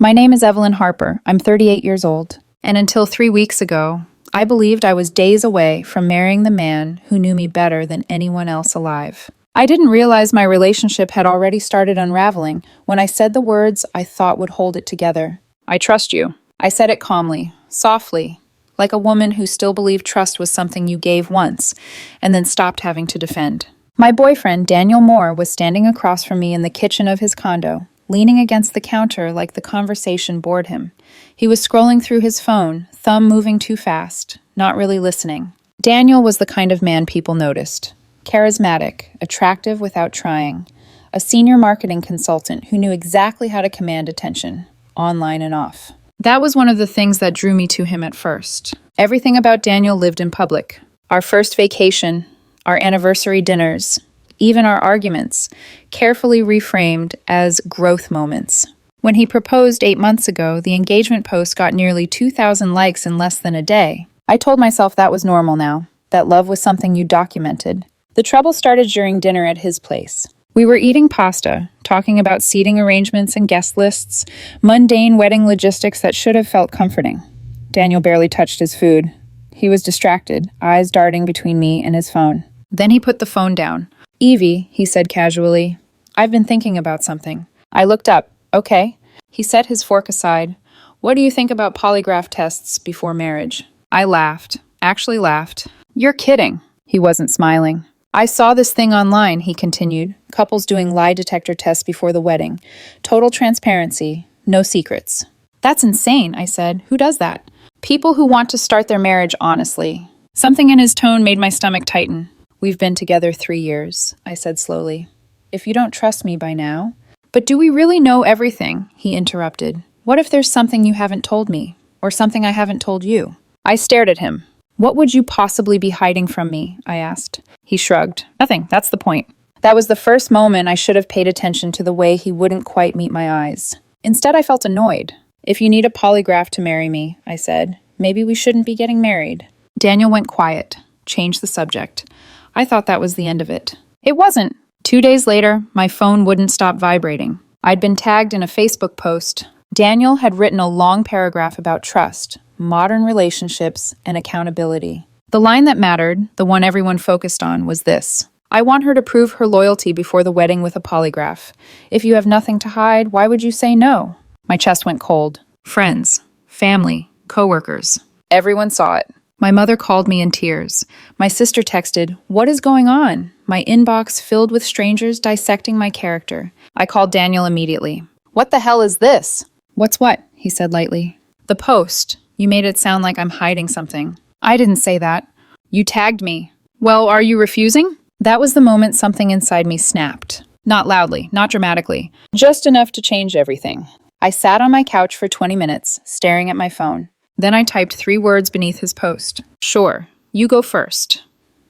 My name is Evelyn Harper. I'm 38 years old. And until 3 weeks ago, I believed I was days away from marrying the man who knew me better than anyone else alive. I didn't realize my relationship had already started unraveling when I said the words I thought would hold it together. I trust you. I said it calmly, softly, like a woman who still believed trust was something you gave once and then stopped having to defend. My boyfriend, Daniel Moore, was standing across from me in the kitchen of his condo, leaning against the counter like the conversation bored him. He was scrolling through his phone, thumb moving too fast, not really listening. Daniel was the kind of man people noticed. Charismatic, attractive without trying. A senior marketing consultant who knew exactly how to command attention, online and off. That was one of the things that drew me to him at first. Everything about Daniel lived in public. Our first vacation, our anniversary dinners, even our arguments, carefully reframed as growth moments. When he proposed 8 months ago, the engagement post got nearly 2,000 likes in less than a day. I told myself that was normal now, that love was something you documented. The trouble started during dinner at his place. We were eating pasta, talking about seating arrangements and guest lists, mundane wedding logistics that should have felt comforting. Daniel barely touched his food. He was distracted, eyes darting between me and his phone. Then he put the phone down. "Evie," he said casually, "I've been thinking about something." I looked up. "Okay." He set his fork aside. "What do you think about polygraph tests before marriage?" I laughed. Actually laughed. "You're kidding." He wasn't smiling. "I saw this thing online," he continued. "Couples doing lie detector tests before the wedding. Total transparency. No secrets." "That's insane," I said. "Who does that?" "People who want to start their marriage honestly." Something in his tone made my stomach tighten. "We've been together 3 years," I said slowly. "If you don't trust me by now—" "But do we really know everything?" he interrupted. "What if there's something you haven't told me, or something I haven't told you?" I stared at him. "What would you possibly be hiding from me?" I asked. He shrugged. "Nothing, that's the point." That was the first moment I should have paid attention to the way he wouldn't quite meet my eyes. Instead, I felt annoyed. "If you need a polygraph to marry me," I said, "maybe we shouldn't be getting married." Daniel went quiet, changed the subject. I thought that was the end of it. It wasn't. 2 days later, my phone wouldn't stop vibrating. I'd been tagged in a Facebook post. Daniel had written a long paragraph about trust, modern relationships, and accountability. The line that mattered, the one everyone focused on, was this: "I want her to prove her loyalty before the wedding with a polygraph. If you have nothing to hide, why would you say no?" My chest went cold. Friends, family, coworkers. Everyone saw it. My mother called me in tears. My sister texted, "What is going on?" My inbox filled with strangers dissecting my character. I called Daniel immediately. "What the hell is this?" "What's what?" he said lightly. "The post. You made it sound like I'm hiding something." "I didn't say that." "You tagged me." "Well, are you refusing?" That was the moment something inside me snapped. Not loudly, not dramatically, just enough to change everything. I sat on my couch for 20 minutes, staring at my phone. Then I typed 3 words beneath his post. "Sure, you go first."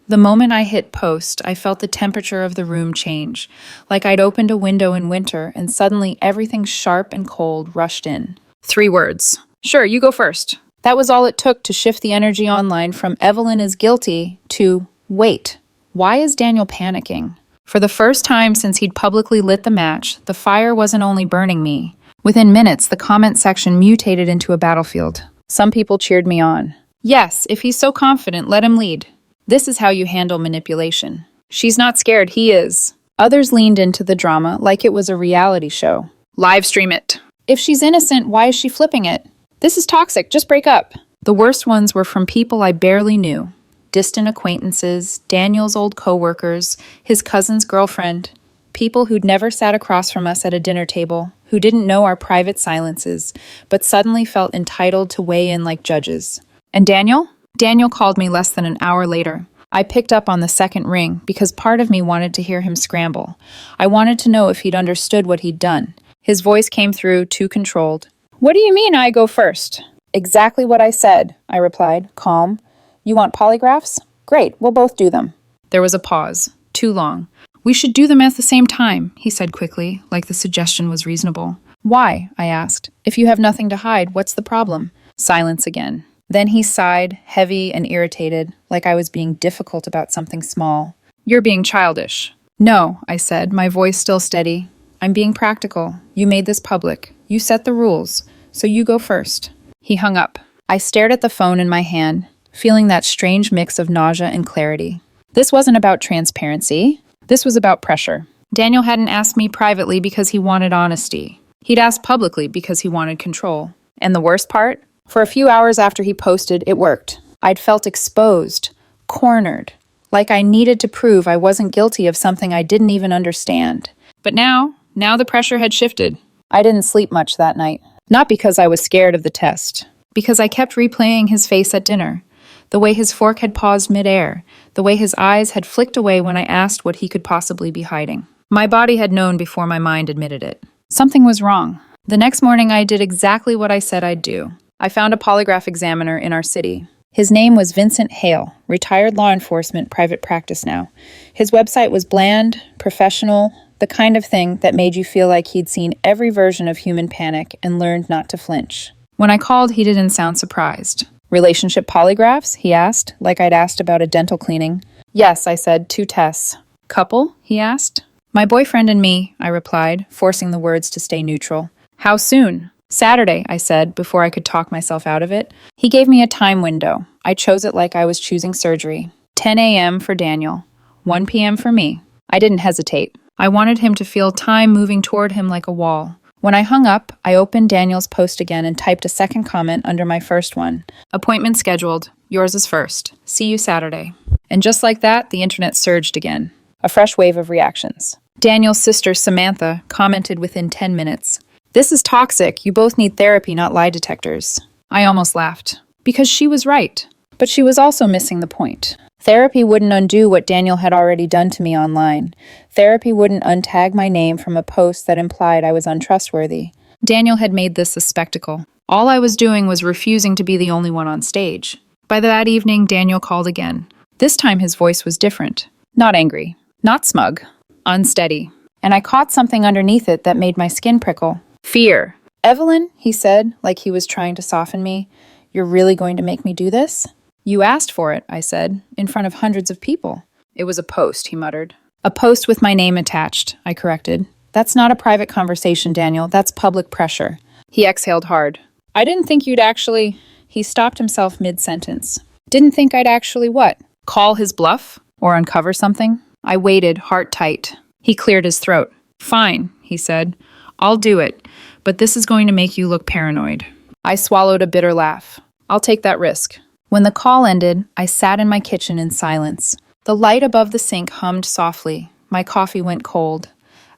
The moment I hit post, I felt the temperature of the room change, like I'd opened a window in winter and suddenly everything sharp and cold rushed in. 3 words. "Sure, you go first." That was all it took to shift the energy online from "Evelyn is guilty" to "Wait, why is Daniel panicking?" For the first time since he'd publicly lit the match, the fire wasn't only burning me. Within minutes, the comment section mutated into a battlefield. Some people cheered me on. "Yes, if he's so confident, let him lead. This is how you handle manipulation. She's not scared, he is." Others leaned into the drama like it was a reality show. "Live stream it." "If she's innocent, why is she flipping it?" "This is toxic, just break up." The worst ones were from people I barely knew. Distant acquaintances, Daniel's old coworkers, his cousin's girlfriend. People who'd never sat across from us at a dinner table, who didn't know our private silences, but suddenly felt entitled to weigh in like judges. And Daniel? Daniel called me less than an hour later. I picked up on the second ring because part of me wanted to hear him scramble. I wanted to know if he'd understood what he'd done. His voice came through, too controlled. "What do you mean I go first?" "Exactly what I said," I replied, calm. "You want polygraphs? Great, we'll both do them." There was a pause. Too long. "We should do them at the same time," he said quickly, like the suggestion was reasonable. "Why?" I asked. "If you have nothing to hide, what's the problem?" Silence again. Then he sighed, heavy and irritated, like I was being difficult about something small. "You're being childish." "No," I said, my voice still steady. "I'm being practical. You made this public. You set the rules, so you go first." He hung up. I stared at the phone in my hand, feeling that strange mix of nausea and clarity. This wasn't about transparency. This was about pressure. Daniel hadn't asked me privately because he wanted honesty. He'd asked publicly because he wanted control. And the worst part? For a few hours after he posted, it worked. I'd felt exposed, cornered, like I needed to prove I wasn't guilty of something I didn't even understand. But now the pressure had shifted. I didn't sleep much that night. Not because I was scared of the test. Because I kept replaying his face at dinner. The way his fork had paused midair. The way his eyes had flicked away when I asked what he could possibly be hiding. My body had known before my mind admitted it. Something was wrong. The next morning, I did exactly what I said I'd do. I found a polygraph examiner in our city. His name was Vincent Hale, retired law enforcement, private practice now. His website was bland, professional, the kind of thing that made you feel like he'd seen every version of human panic and learned not to flinch. When I called, he didn't sound surprised. "Relationship polygraphs?" he asked, like I'd asked about a dental cleaning. "Yes," I said, 2 tests. "Couple?" he asked. "My boyfriend and me," I replied, forcing the words to stay neutral. "How soon?" "Saturday," I said, before I could talk myself out of it. He gave me a time window. I chose it like I was choosing surgery. 10 a.m. for Daniel, 1 p.m. for me. I didn't hesitate. I wanted him to feel time moving toward him like a wall. When I hung up, I opened Daniel's post again and typed a second comment under my first one. "Appointment scheduled. Yours is first. See you Saturday." And just like that, the internet surged again. A fresh wave of reactions. Daniel's sister, Samantha, commented within 10 minutes. "This is toxic. You both need therapy, not lie detectors." I almost laughed. Because she was right. But she was also missing the point. Therapy wouldn't undo what Daniel had already done to me online. Therapy wouldn't untag my name from a post that implied I was untrustworthy. Daniel had made this a spectacle. All I was doing was refusing to be the only one on stage. By that evening, Daniel called again. This time his voice was different. Not angry. Not smug. Unsteady. And I caught something underneath it that made my skin prickle. Fear. "Evelyn," he said, like he was trying to soften me, "you're really going to make me do this?" "You asked for it," I said, in front of hundreds of people. "It was a post," he muttered. "A post with my name attached," I corrected. "That's not a private conversation, Daniel. That's public pressure." He exhaled hard. "I didn't think you'd actually—" He stopped himself mid-sentence. "Didn't think I'd actually what? Call his bluff? Or uncover something?" I waited, heart tight. He cleared his throat. "Fine," he said. "I'll do it, but this is going to make you look paranoid." I swallowed a bitter laugh. "I'll take that risk." When the call ended, I sat in my kitchen in silence. The light above the sink hummed softly. My coffee went cold.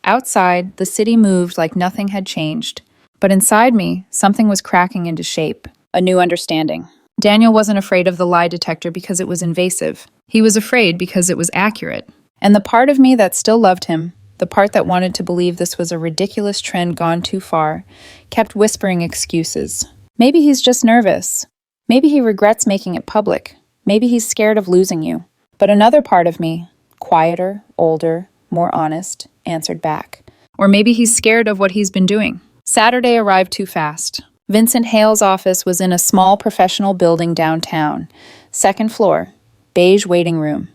Outside, the city moved like nothing had changed. But inside me, something was cracking into shape. A new understanding. Daniel wasn't afraid of the lie detector because it was invasive. He was afraid because it was accurate. And the part of me that still loved him, the part that wanted to believe this was a ridiculous trend gone too far, kept whispering excuses. Maybe he's just nervous. Maybe he regrets making it public. Maybe he's scared of losing you. But another part of me, quieter, older, more honest, answered back. Or maybe he's scared of what he's been doing. Saturday arrived too fast. Vincent Hale's office was in a small professional building downtown. 2nd floor, beige waiting room.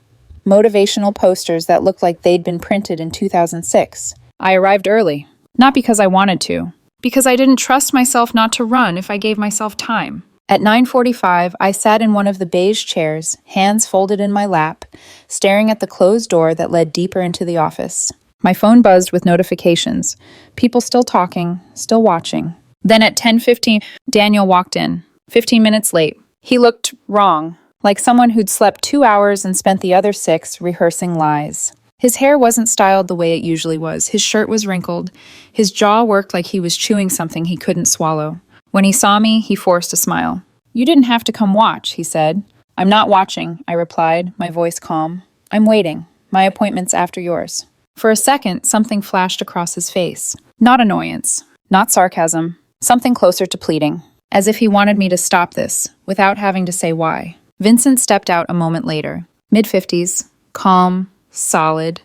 Motivational posters that looked like they'd been printed in 2006. I arrived early. Not because I wanted to. Because I didn't trust myself not to run if I gave myself time. At 9:45, I sat in one of the beige chairs, hands folded in my lap, staring at the closed door that led deeper into the office. My phone buzzed with notifications. People still talking, still watching. Then at 10:15, Daniel walked in. 15 minutes late. He looked wrong, like someone who'd slept 2 hours and spent the other 6 rehearsing lies. His hair wasn't styled the way it usually was. His shirt was wrinkled. His jaw worked like he was chewing something he couldn't swallow. When he saw me, he forced a smile. "You didn't have to come watch," he said. "I'm not watching," I replied, my voice calm. "I'm waiting. My appointment's after yours." For a second, something flashed across his face. Not annoyance, not sarcasm, something closer to pleading, as if he wanted me to stop this, without having to say why. Vincent stepped out a moment later. Mid-50s, calm, solid,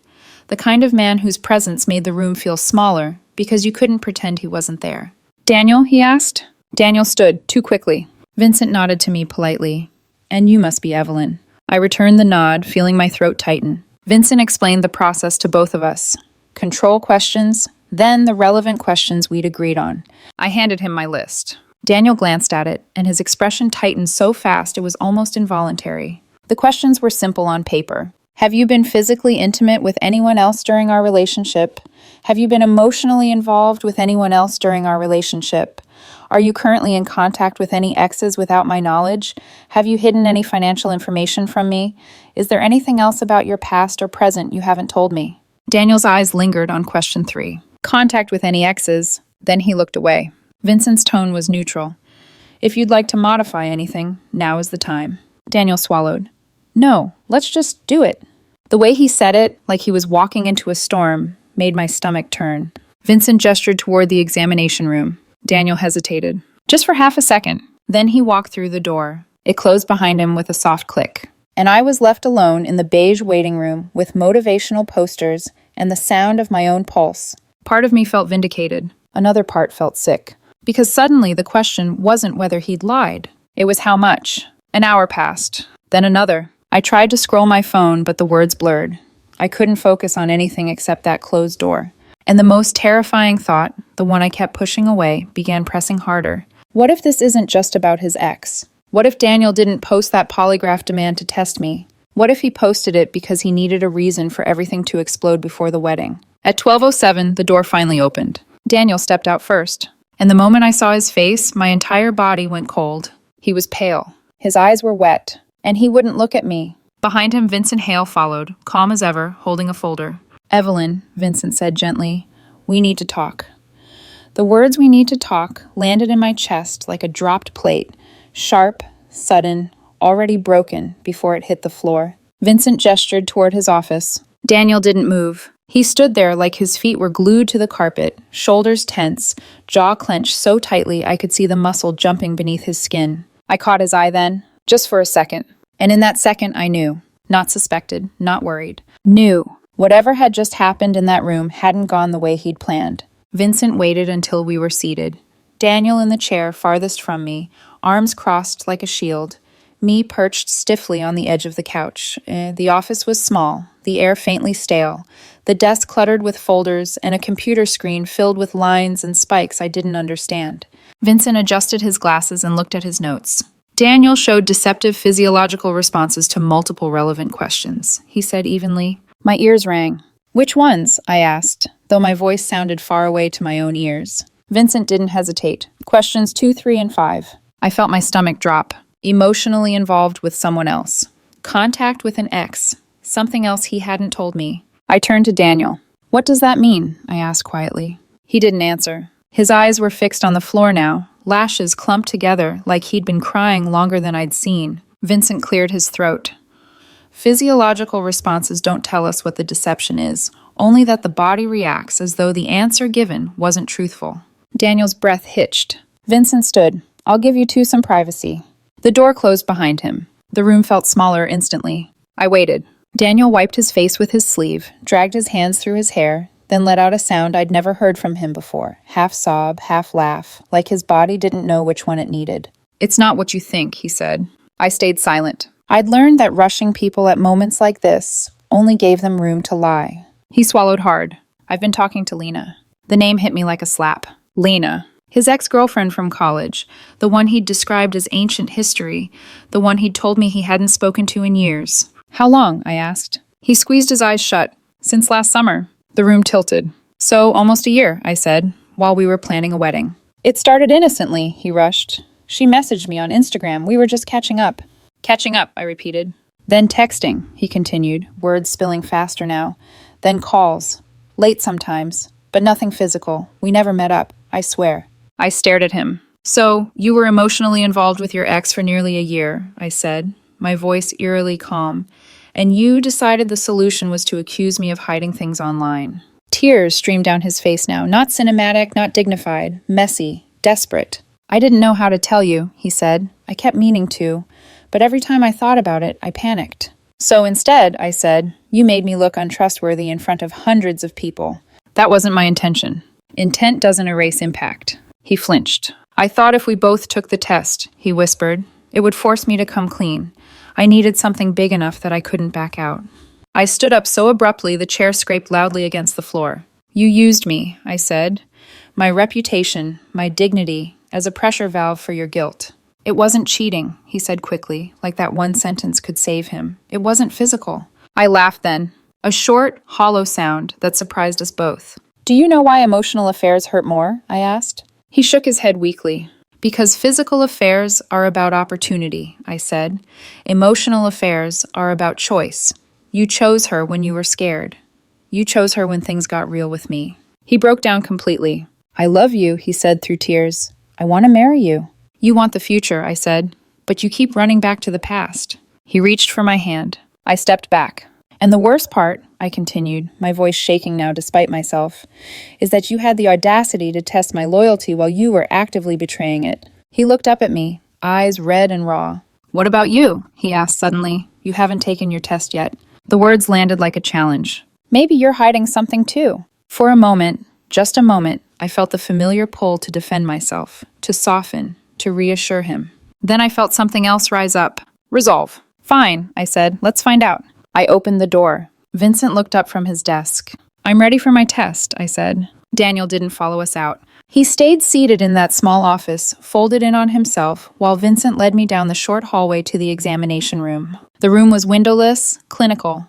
the kind of man whose presence made the room feel smaller because you couldn't pretend he wasn't there. "Daniel?" he asked. Daniel stood, too quickly. Vincent nodded to me politely. "And you must be Evelyn." I returned the nod, feeling my throat tighten. Vincent explained the process to both of us. Control questions, then the relevant questions we'd agreed on. I handed him my list. Daniel glanced at it, and his expression tightened so fast it was almost involuntary. The questions were simple on paper. Have you been physically intimate with anyone else during our relationship? Have you been emotionally involved with anyone else during our relationship? Are you currently in contact with any exes without my knowledge? Have you hidden any financial information from me? Is there anything else about your past or present you haven't told me? Daniel's eyes lingered on question 3. Contact with any exes. Then he looked away. Vincent's tone was neutral. If you'd like to modify anything, now is the time. Daniel swallowed. No, let's just do it. The way he said it, like he was walking into a storm, made my stomach turn. Vincent gestured toward the examination room. Daniel hesitated. Just for half a second. Then he walked through the door. It closed behind him with a soft click. And I was left alone in the beige waiting room with motivational posters and the sound of my own pulse. Part of me felt vindicated. Another part felt sick. Because suddenly the question wasn't whether he'd lied. It was how much. An hour passed. Then another. I tried to scroll my phone, but the words blurred. I couldn't focus on anything except that closed door. And the most terrifying thought, the one I kept pushing away, began pressing harder. What if this isn't just about his ex? What if Daniel didn't post that polygraph demand to test me? What if he posted it because he needed a reason for everything to explode before the wedding? At 12:07, the door finally opened. Daniel stepped out first. And the moment I saw his face, my entire body went cold. He was pale. His eyes were wet. And he wouldn't look at me. Behind him, Vincent Hale followed, calm as ever, holding a folder. Evelyn, Vincent said gently, we need to talk. The words "we need to talk" landed in my chest like a dropped plate, sharp, sudden, already broken before it hit the floor. Vincent gestured toward his office. Daniel didn't move. He stood there like his feet were glued to the carpet, shoulders tense, jaw clenched so tightly I could see the muscle jumping beneath his skin. I caught his eye then. Just for a second. And in that second, I knew. Not suspected, not worried. Knew. Whatever had just happened in that room hadn't gone the way he'd planned. Vincent waited until we were seated. Daniel in the chair farthest from me, arms crossed like a shield. Me perched stiffly on the edge of the couch. The office was small, the air faintly stale, the desk cluttered with folders, and a computer screen filled with lines and spikes I didn't understand. Vincent adjusted his glasses and looked at his notes. Daniel showed deceptive physiological responses to multiple relevant questions, he said evenly. My ears rang. Which ones? I asked, though my voice sounded far away to my own ears. Vincent didn't hesitate. Questions 2, 3, and 5. I felt my stomach drop. Emotionally involved with someone else. Contact with an ex. Something else he hadn't told me. I turned to Daniel. What does that mean? I asked quietly. He didn't answer. His eyes were fixed on the floor now. Lashes clumped together like he'd been crying longer than I'd seen. Vincent cleared his throat. Physiological responses don't tell us what the deception is, only that the body reacts as though the answer given wasn't truthful. Daniel's breath hitched. Vincent stood. I'll give you two some privacy. The door closed behind him. The room felt smaller instantly. I waited. Daniel wiped his face with his sleeve, dragged his hands through his hair, then let out a sound I'd never heard from him before, half sob, half laugh, like his body didn't know which one it needed. It's not what you think, he said. I stayed silent. I'd learned that rushing people at moments like this only gave them room to lie. He swallowed hard. I've been talking to Lena. The name hit me like a slap. Lena. His ex-girlfriend from college, the one he'd described as ancient history, the one he'd told me he hadn't spoken to in years. How long? I asked. He squeezed his eyes shut. Since last summer. The room tilted. So, almost a year, I said, while we were planning a wedding. It started innocently, he rushed. She messaged me on Instagram. We were just catching up. Catching up, I repeated. Then texting, he continued, words spilling faster now. Then calls. Late sometimes, but nothing physical. We never met up, I swear. I stared at him. So, you were emotionally involved with your ex for nearly a year, I said, my voice eerily calm. And you decided the solution was to accuse me of hiding things online. Tears streamed down his face now, not cinematic, not dignified, messy, desperate. I didn't know how to tell you, he said. I kept meaning to, but every time I thought about it, I panicked. So instead, I said, you made me look untrustworthy in front of hundreds of people. That wasn't my intention. Intent doesn't erase impact. He flinched. I thought if we both took the test, he whispered, it would force me to come clean. I needed something big enough that I couldn't back out. I stood up so abruptly the chair scraped loudly against the floor. You used me, I said. My reputation, my dignity, as a pressure valve for your guilt. It wasn't cheating, he said quickly, like that one sentence could save him. It wasn't physical. I laughed then. A short, hollow sound that surprised us both. Do you know why emotional affairs hurt more? I asked. He shook his head weakly. Because physical affairs are about opportunity, I said. Emotional affairs are about choice. You chose her when you were scared. You chose her when things got real with me. He broke down completely. I love you, he said through tears. I want to marry you. You want the future, I said, but you keep running back to the past. He reached for my hand. I stepped back. And the worst part, I continued, my voice shaking now despite myself, is that you had the audacity to test my loyalty while you were actively betraying it. He looked up at me, eyes red and raw. What about you? He asked suddenly. You haven't taken your test yet. The words landed like a challenge. Maybe you're hiding something too. For a moment, just a moment, I felt the familiar pull to defend myself, to soften, to reassure him. Then I felt something else rise up. Resolve. Fine, I said. Let's find out. I opened the door. Vincent looked up from his desk. I'm ready for my test, I said. Daniel didn't follow us out. He stayed seated in that small office, folded in on himself, while Vincent led me down the short hallway to the examination room. The room was windowless, clinical.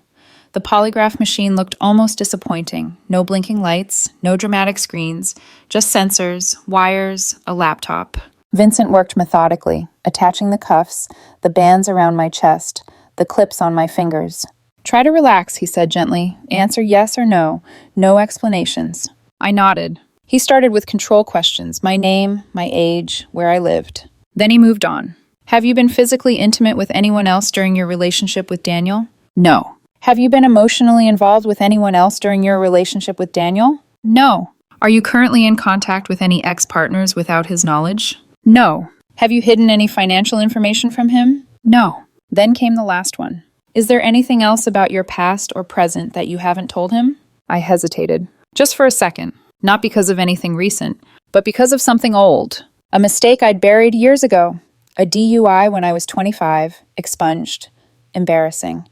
The polygraph machine looked almost disappointing. No blinking lights, no dramatic screens, just sensors, wires, a laptop. Vincent worked methodically, attaching the cuffs, the bands around my chest, the clips on my fingers. Try to relax, he said gently. Answer yes or no. No explanations. I nodded. He started with control questions, my name, my age, where I lived. Then he moved on. Have you been physically intimate with anyone else during your relationship with Daniel? No. Have you been emotionally involved with anyone else during your relationship with Daniel? No. Are you currently in contact with any ex-partners without his knowledge? No. Have you hidden any financial information from him? No. Then came the last one. Is there anything else about your past or present that you haven't told him? I hesitated. Just for a second. Not because of anything recent, but because of something old. A mistake I'd buried years ago. A DUI when I was 25, expunged. Embarrassing.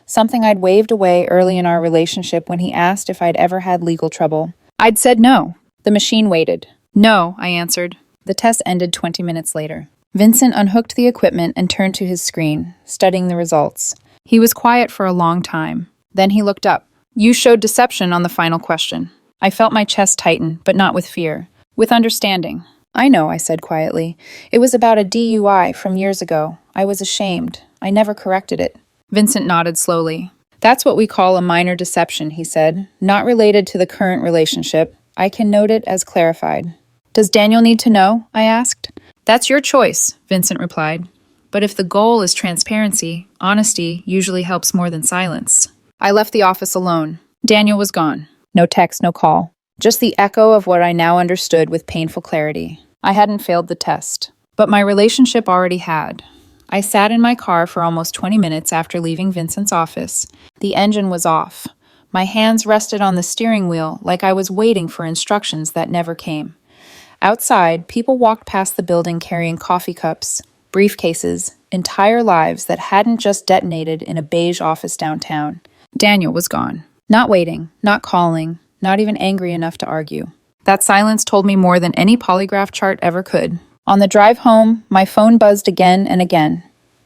Something I'd waved away early in our relationship when he asked if I'd ever had legal trouble. I'd said no. The machine waited. No, I answered. The test ended 20 minutes later. Vincent unhooked the equipment and turned to his screen, studying the results. He was quiet for a long time. Then he looked up. You showed deception on the final question. I felt my chest tighten, but not with fear. With understanding. I know, I said quietly. It was about a DUI from years ago. I was ashamed. I never corrected it. Vincent nodded slowly. That's what we call a minor deception, he said. Not related to the current relationship. I can note it as clarified. Does Daniel need to know? I asked. That's your choice, Vincent replied. But if the goal is transparency, honesty usually helps more than silence. I left the office alone. Daniel was gone. No text, no call. Just the echo of what I now understood with painful clarity. I hadn't failed the test. But my relationship already had. I sat in my car for almost 20 minutes after leaving Vincent's office. The engine was off. My hands rested on the steering wheel like I was waiting for instructions that never came. Outside, people walked past the building carrying coffee cups, briefcases, entire lives that hadn't just detonated in a beige office downtown. Daniel was gone. Not waiting, not calling, not even angry enough to argue. That silence told me more than any polygraph chart ever could. On the drive home, my phone buzzed again and again.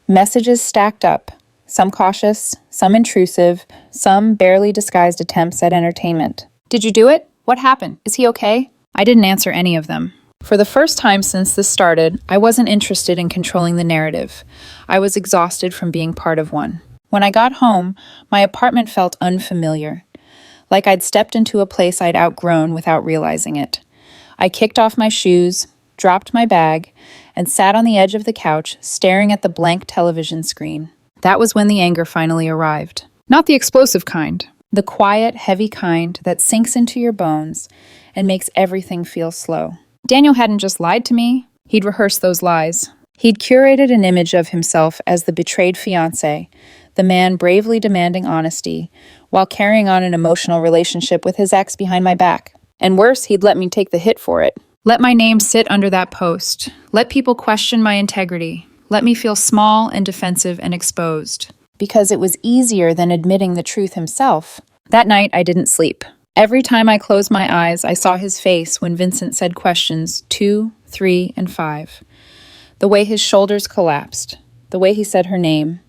Messages stacked up, some cautious, some intrusive, some barely disguised attempts at entertainment. Did you do it? What happened? Is he okay? I didn't answer any of them. For the first time since this started, I wasn't interested in controlling the narrative. I was exhausted from being part of one. When I got home, my apartment felt unfamiliar, like I'd stepped into a place I'd outgrown without realizing it. I kicked off my shoes, dropped my bag, and sat on the edge of the couch, staring at the blank television screen. That was when the anger finally arrived. Not the explosive kind. The quiet, heavy kind that sinks into your bones and makes everything feel slow. Daniel hadn't just lied to me. He'd rehearsed those lies. He'd curated an image of himself as the betrayed fiancé, the man bravely demanding honesty, while carrying on an emotional relationship with his ex behind my back. And worse, he'd let me take the hit for it. Let my name sit under that post. Let people question my integrity. Let me feel small and defensive and exposed. Because it was easier than admitting the truth himself. That night, I didn't sleep. Every time I closed my eyes, I saw his face when Vincent said questions 2, 3, and 5. The way his shoulders collapsed. The way he said her name.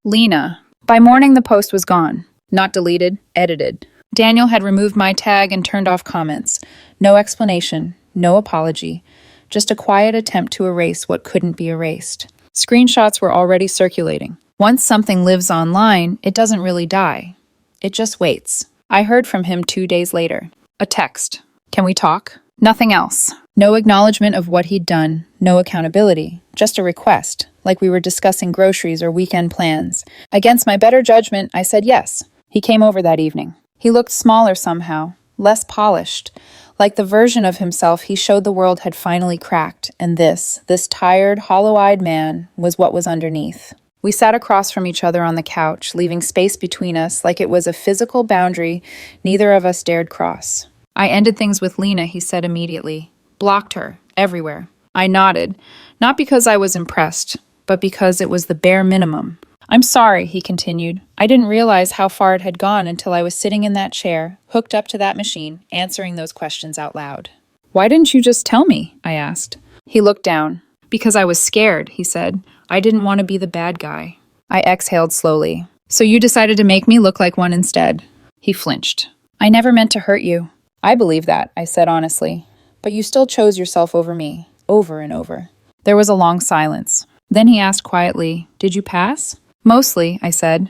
Lena. By morning, the post was gone. Not deleted, edited. Daniel had removed my tag and turned off comments. No explanation, no apology. Just a quiet attempt to erase what couldn't be erased. Screenshots were already circulating. Once something lives online, it doesn't really die. It just waits. I heard from him 2 days later. A text. Can we talk? Nothing else. No acknowledgement of what he'd done. No accountability. Just a request, like we were discussing groceries or weekend plans. Against my better judgment, I said yes. He came over that evening. He looked smaller somehow, less polished. Like the version of himself he showed the world had finally cracked, and this tired, hollow-eyed man was what was underneath. We sat across from each other on the couch, leaving space between us like it was a physical boundary neither of us dared cross. I ended things with Lena, he said immediately. Blocked her, everywhere. I nodded, not because I was impressed, but because it was the bare minimum. I'm sorry, he continued. I didn't realize how far it had gone until I was sitting in that chair, hooked up to that machine, answering those questions out loud. Why didn't you just tell me? I asked. He looked down. Because I was scared, he said. I didn't want to be the bad guy. I exhaled slowly. So you decided to make me look like one instead. He flinched. I never meant to hurt you. I believe that, I said honestly. But you still chose yourself over me, over and over. There was a long silence. Then he asked quietly, Did you pass? Mostly, I said.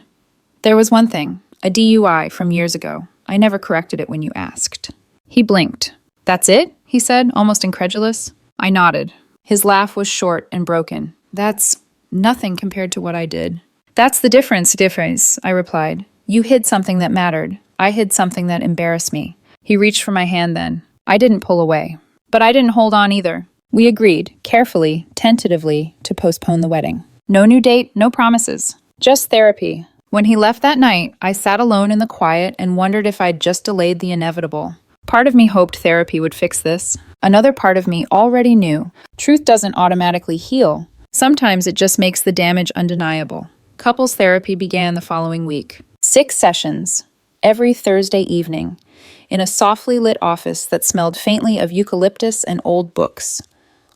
There was one thing, a DUI from years ago. I never corrected it when you asked. He blinked. That's it? He said, almost incredulous. I nodded. His laugh was short and broken. That's nothing compared to what I did. That's the difference, I replied. You hid something that mattered. I hid something that embarrassed me. He reached for my hand then. I didn't pull away. But I didn't hold on either. We agreed, carefully, tentatively, to postpone the wedding. No new date, no promises. Just therapy. When he left that night, I sat alone in the quiet and wondered if I'd just delayed the inevitable. Part of me hoped therapy would fix this. Another part of me already knew. Truth doesn't automatically heal. Sometimes it just makes the damage undeniable. Couples therapy began the following week. 6 sessions, every Thursday evening, in a softly lit office that smelled faintly of eucalyptus and old books.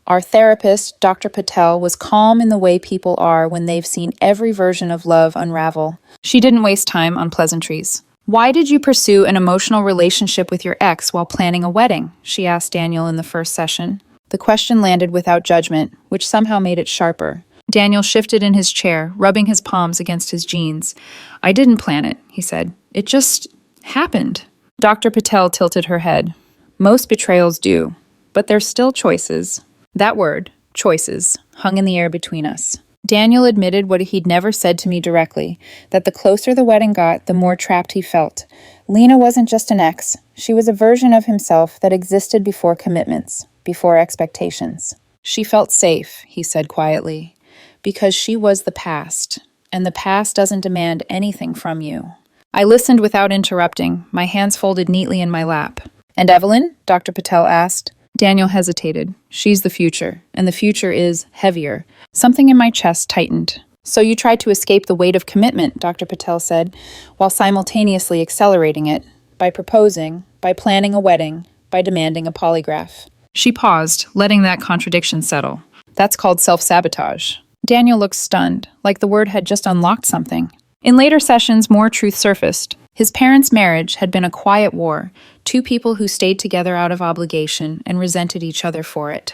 Our therapist, Dr. Patel, was calm in the way people are when they've seen every version of love unravel. She didn't waste time on pleasantries. Why did you pursue an emotional relationship with your ex while planning a wedding? She asked Daniel in the first session. The question landed without judgment, which somehow made it sharper. Daniel shifted in his chair, rubbing his palms against his jeans. I didn't plan it, he said. It just happened. Dr. Patel tilted her head. Most betrayals do, but there's still choices. That word, choices, hung in the air between us. Daniel admitted what he'd never said to me directly, that the closer the wedding got, the more trapped he felt. Lena wasn't just an ex. She was a version of himself that existed before commitments, before expectations. She felt safe, he said quietly, because she was the past, and the past doesn't demand anything from you. I listened without interrupting, my hands folded neatly in my lap. And Evelyn? Dr. Patel asked. Daniel hesitated. She's the future, and the future is heavier. Something in my chest tightened. So you tried to escape the weight of commitment, Dr. Patel said, while simultaneously accelerating it, by proposing, by planning a wedding, by demanding a polygraph. She paused, letting that contradiction settle. That's called self-sabotage. Daniel looked stunned, like the word had just unlocked something. In later sessions, more truth surfaced. His parents' marriage had been a quiet war, 2 people who stayed together out of obligation and resented each other for it.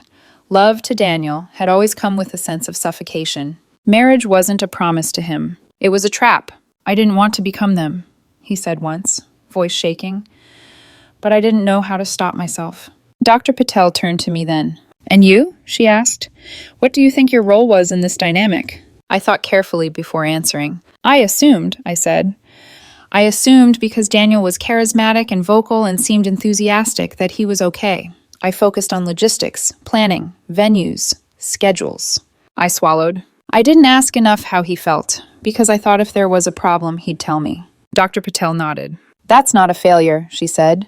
Love, to Daniel, had always come with a sense of suffocation. Marriage wasn't a promise to him. It was a trap. I didn't want to become them, he said once, voice shaking. But I didn't know how to stop myself. Dr. Patel turned to me then. And you? She asked. What do you think your role was in this dynamic? I thought carefully before answering. I assumed, I said. I assumed because Daniel was charismatic and vocal and seemed enthusiastic that he was okay. I focused on logistics, planning, venues, schedules. I swallowed. I didn't ask enough how he felt, because I thought if there was a problem, he'd tell me. Dr. Patel nodded. That's not a failure, she said.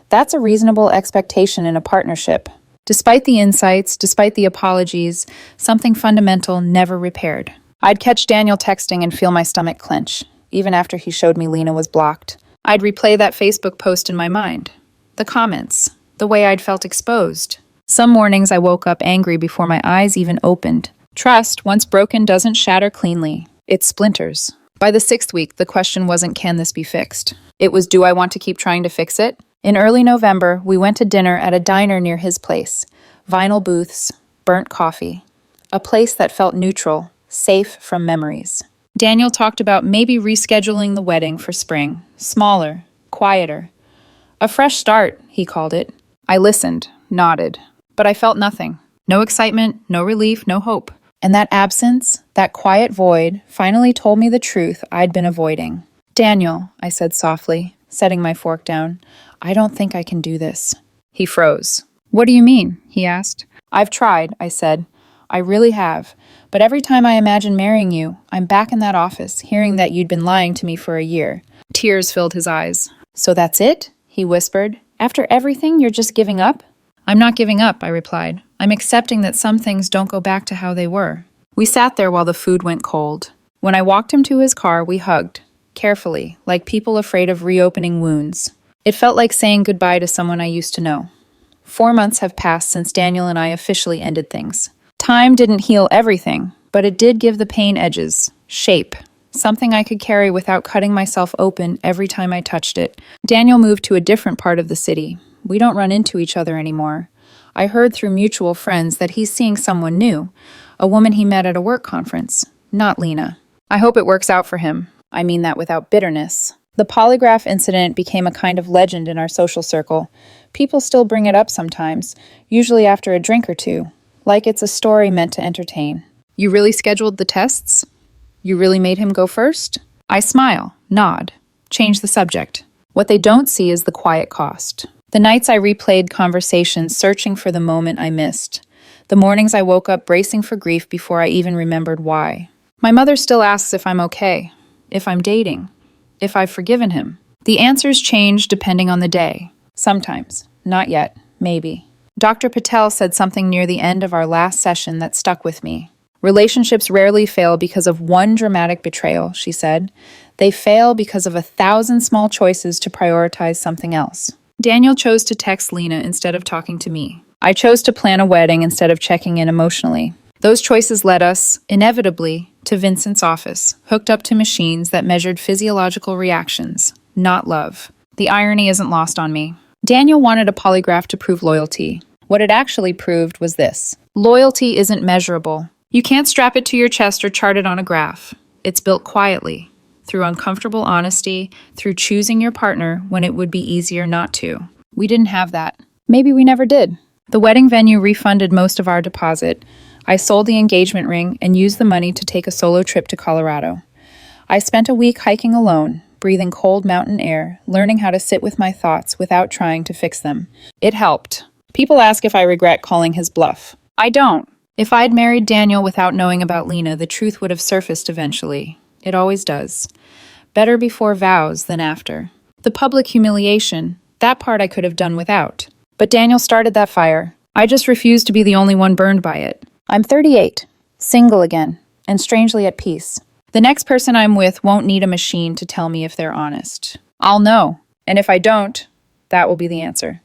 That's a reasonable expectation in a partnership. Despite the insights, despite the apologies, something fundamental never repaired. I'd catch Daniel texting and feel my stomach clench, even after he showed me Lena was blocked. I'd replay that Facebook post in my mind. The comments, the way I'd felt exposed. Some mornings I woke up angry before my eyes even opened. Trust, once broken, doesn't shatter cleanly. It splinters. By the 6th week, the question wasn't, can this be fixed? It was, do I want to keep trying to fix it? In early November, we went to dinner at a diner near his place. Vinyl booths, burnt coffee. A place that felt neutral, safe from memories. Daniel talked about maybe rescheduling the wedding for spring. Smaller, quieter. A fresh start, he called it. I listened, nodded. But I felt nothing. No excitement, no relief, no hope. And that absence, that quiet void, finally told me the truth I'd been avoiding. Daniel, I said softly, setting my fork down, I don't think I can do this. He froze. What do you mean? He asked. I've tried, I said. I really have. But every time I imagine marrying you, I'm back in that office, hearing that you'd been lying to me for a year. Tears filled his eyes. So that's it? He whispered. After everything, you're just giving up? I'm not giving up, I replied. I'm accepting that some things don't go back to how they were. We sat there while the food went cold. When I walked him to his car, we hugged, carefully, like people afraid of reopening wounds. It felt like saying goodbye to someone I used to know. 4 months have passed since Daniel and I officially ended things. Time didn't heal everything, but it did give the pain edges, shape, something I could carry without cutting myself open every time I touched it. Daniel moved to a different part of the city. We don't run into each other anymore. I heard through mutual friends that he's seeing someone new, a woman he met at a work conference, not Lena. I hope it works out for him. I mean that without bitterness. The polygraph incident became a kind of legend in our social circle. People still bring it up sometimes, usually after a drink or two, like it's a story meant to entertain. You really scheduled the tests? You really made him go first? I smile, nod, change the subject. What they don't see is the quiet cost. The nights I replayed conversations searching for the moment I missed. The mornings I woke up bracing for grief before I even remembered why. My mother still asks if I'm okay, if I'm dating, if I've forgiven him. The answers change depending on the day. Sometimes. Not yet. Maybe. Dr. Patel said something near the end of our last session that stuck with me. Relationships rarely fail because of one dramatic betrayal, she said. They fail because of 1,000 small choices to prioritize something else. Daniel chose to text Lena instead of talking to me. I chose to plan a wedding instead of checking in emotionally. Those choices led us, inevitably, to Vincent's office, hooked up to machines that measured physiological reactions, not love. The irony isn't lost on me. Daniel wanted a polygraph to prove loyalty. What it actually proved was this. Loyalty isn't measurable. You can't strap it to your chest or chart it on a graph. It's built quietly, through uncomfortable honesty, through choosing your partner when it would be easier not to. We didn't have that. Maybe we never did. The wedding venue refunded most of our deposit. I sold the engagement ring and used the money to take a solo trip to Colorado. I spent a week hiking alone, breathing cold mountain air, learning how to sit with my thoughts without trying to fix them. It helped. People ask if I regret calling his bluff. I don't. If I'd married Daniel without knowing about Lena, the truth would have surfaced eventually. It always does. Better before vows than after. The public humiliation, that part I could have done without. But Daniel started that fire. I just refused to be the only one burned by it. I'm 38, single again, and strangely at peace. The next person I'm with won't need a machine to tell me if they're honest. I'll know, and if I don't, that will be the answer.